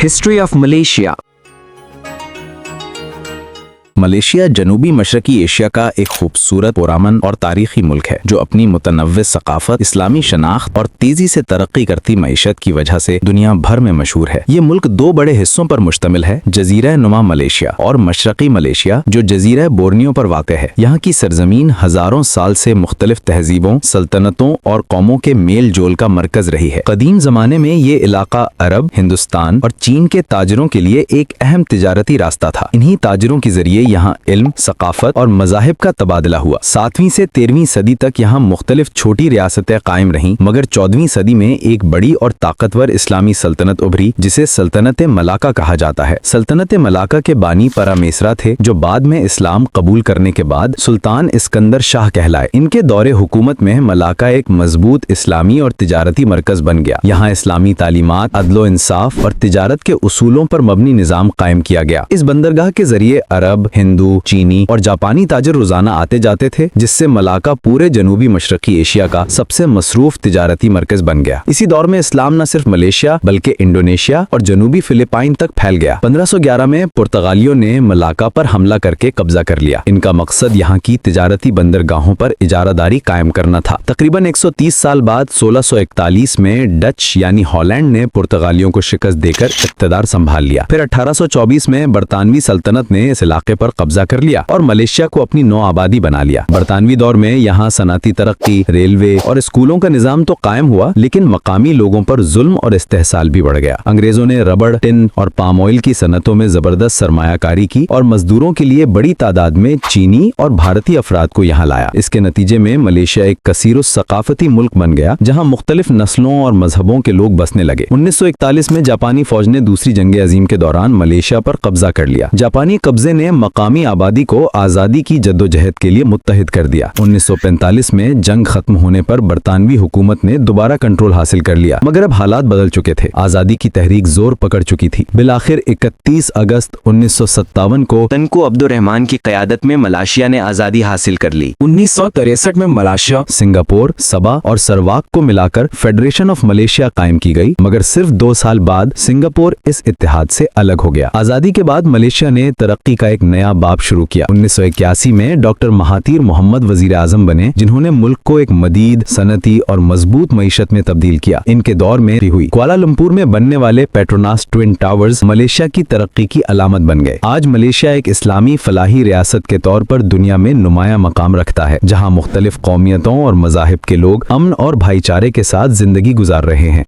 History of Malaysia. Malaysia जनूबी मशरकी Asia का एक खूबसूरत पुरामन और तारीखी मुल्क है जो अपनी मुतनव्वे सकाफत, इस्लामी शनाख्त और तेजी से तरक्की करती मईशत की वजह से दुनिया भर में मशहूर है। ये मुल्क दो बड़े हिस्सों पर मुश्तमिल है, जजीरा नुमा मलेशिया और मशरकी मलेशिया जो जजीरा बोर्नियो पर वाक़ है। यहाँ की सरजमीन हजारों साल से मुख्तलिफ तहजीबों, सल्तनतों और कौमों के मेल जोल का मरकज रही है। कदीम जमाने में ये इलाका अरब, हिंदुस्तान और चीन के ताजरों के लिए एक अहम तिजारती रास्ता था। इन्हीं ताजरों के जरिए यहाँ इल्म, सकाफत और मज़ाहिब का तबादला हुआ। 7वीं से 13वीं सदी तक यहाँ मुख्तलिफ छोटी रियासतें कायम रहीं, मगर 14वीं सदी में एक बड़ी और ताकतवर इस्लामी सल्तनत उभरी जिसे सल्तनत मलाका कहा जाता है। सल्तनत मलाका के बानी परामेसरा थे जो बाद में इस्लाम कबूल करने के बाद सुल्तान इस्कंदर शाह कहलाए। इनके दौरे हुकूमत में मलाका एक मजबूत इस्लामी और तिजारती मरकज बन गया। यहाँ इस्लामी तालीमात, अदलो इंसाफ और तिजारत के उसूलों पर मबनी निज़ाम कायम किया गया। इस बंदरगाह के जरिए अरब, हिंदू, चीनी और जापानी ताजर रोजाना आते जाते थे, जिससे मलाका पूरे जनूबी मशरकी एशिया का सबसे मसरूफ तिजारती मरकज बन गया। इसी दौर में इस्लाम न सिर्फ मलेशिया बल्कि इंडोनेशिया और जनूबी फिलिपाइन तक फैल गया। 1511 में पुर्तगालियों ने मलाका पर हमला करके कब्जा कर लिया। इनका मकसद यहाँ की तिजारती बंदरगाहों पर इजारादारी कायम करना था। तकरीबन 130 साल बाद 1641 में डच यानी हॉलैंड ने पुर्तगालियों को शिकस्त देकर इक़्तिदार संभाल लिया। फिर 1824 में बरतानवी सल्तनत ने इस इलाके पर कब्जा कर लिया और मलेशिया को अपनी नौ आबादी बना लिया। बरतानवी दौर में यहाँ सनाती तरक्की, रेलवे और स्कूलों का निजाम तो कायम हुआ, लेकिन मकामी लोगों पर जुल्म और इस्तेहसाल भी बढ़ गया। अंग्रेजों ने रबड़, टिन और पाम ऑयल की सनतों में जबरदस्त सरमायाकारी की और मजदूरों के लिए बड़ी तादाद में चीनी और भारतीय अफराद को यहाँ लाया। इसके नतीजे में मलेशिया एक कसीर सकाफती मुल्क बन गया जहाँ मुख्तलिफ नस्लों और मजहबों के लोग बसने लगे। 1941 में जापानी फौज ने दूसरी जंग अजीम के दौरान मलेशिया पर कब्जा कर लिया। जापानी कब्जे ने मकामी आबादी को आजादी की जद्दोजहद के लिए मुत्तहिद कर दिया। 1945 में जंग खत्म होने पर बरतानवी हुकूमत ने दोबारा कंट्रोल हासिल कर लिया, मगर अब हालात बदल चुके थे। आजादी की तहरीक जोर पकड़ चुकी थी। बिलाखिर 31 अगस्त 1957 को तनकू अब्दुर्रहमान की क़यादत में मलेशिया ने आज़ादी हासिल कर ली। 1963 में मलेशिया, सिंगापुर, सबा और सरवाक को मिलाकर फेडरेशन ऑफ मलेशिया कायम की गई, मगर सिर्फ 2 साल बाद सिंगापुर इस इत्तेहाद से अलग हो गया। आजादी के बाद मलेशिया ने तरक्की का एक नया बाब शुरू किया। 1981 में डॉक्टर महातीर मोहम्मद वजीर आजम बने, जिन्होंने मुल्क को एक मदीद, सनती और मजबूत मईशत में तब्दील किया। इनके दौर में हुई कुआलालंपुर में बनने वाले पेट्रोनास ट्विन टावर्स मलेशिया की तरक्की की अलामत बन गए। आज मलेशिया एक इस्लामी फलाही रियासत के तौर पर दुनिया में नुमाया मकाम रखता है, जहाँ मुख्तलिफ कौमियतों और मज़ाहिब के लोग अमन और भाईचारे के साथ जिंदगी गुजार रहे हैं।